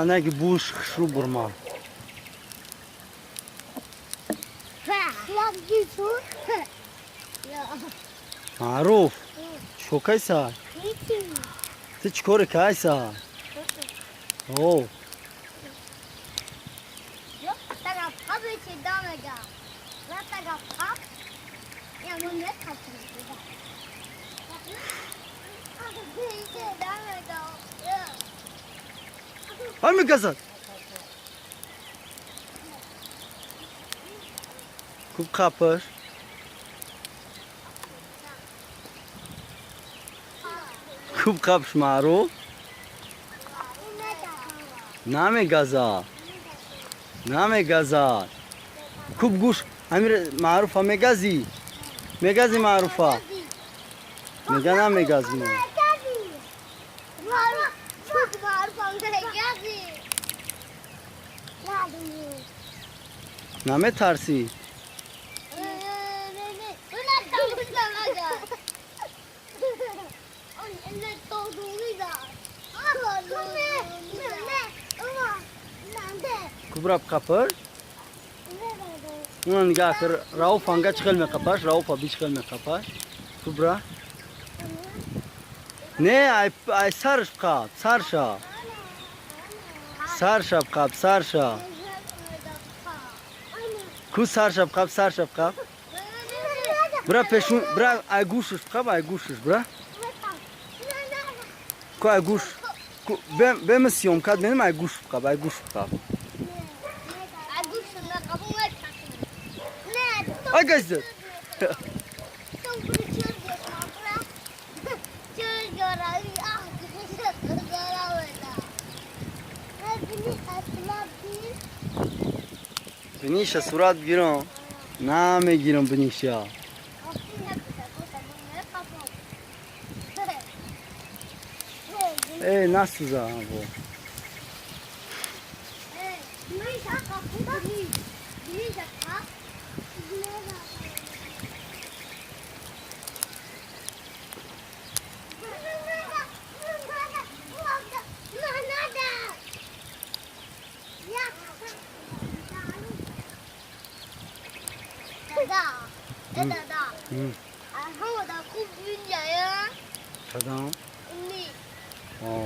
نه که بوش خشو برما معروف شو کیسا تو چکور کیسا اوه هل میگذد خوب خپش خوب خپش معروف نمیگذد نمیگذد خوب گوش امیر معروفه میگذی میگذی معروفه میگه نمیگذی نمی ترسی كبرى بقبر ونلقى آخر راوفا نقا تشغل من قباش راوفا بيشغل من قباش كبرى نه اي سارش بقاب سارشا سارشا بقاب سارشا كو سارشا بقاب سارشا بقاب برا بيشون برا اي گوشش بقاب اي گوشش برا كو اي گوش بمسيوم كاد benim اي گوش بقاب اي گوش بقاب Ay gözler. بنيشة صورات بگیرم نمیگیرم بنيشة ای نسوزا بو Tamam. Oh.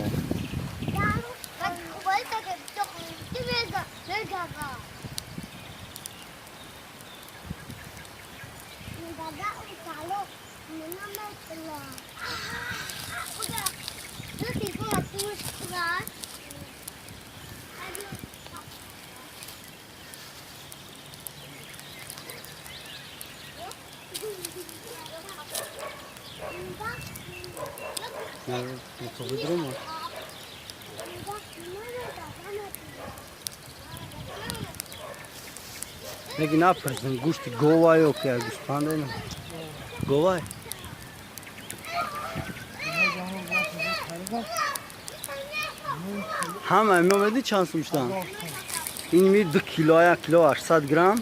Yapabilirim mi? Peki ne yaparsın? Guştu gova yok ya, guştan değil mi? Gova. Hamma memedi chansmışdan. این می 2 کیلو 1 کیلو 800 گرم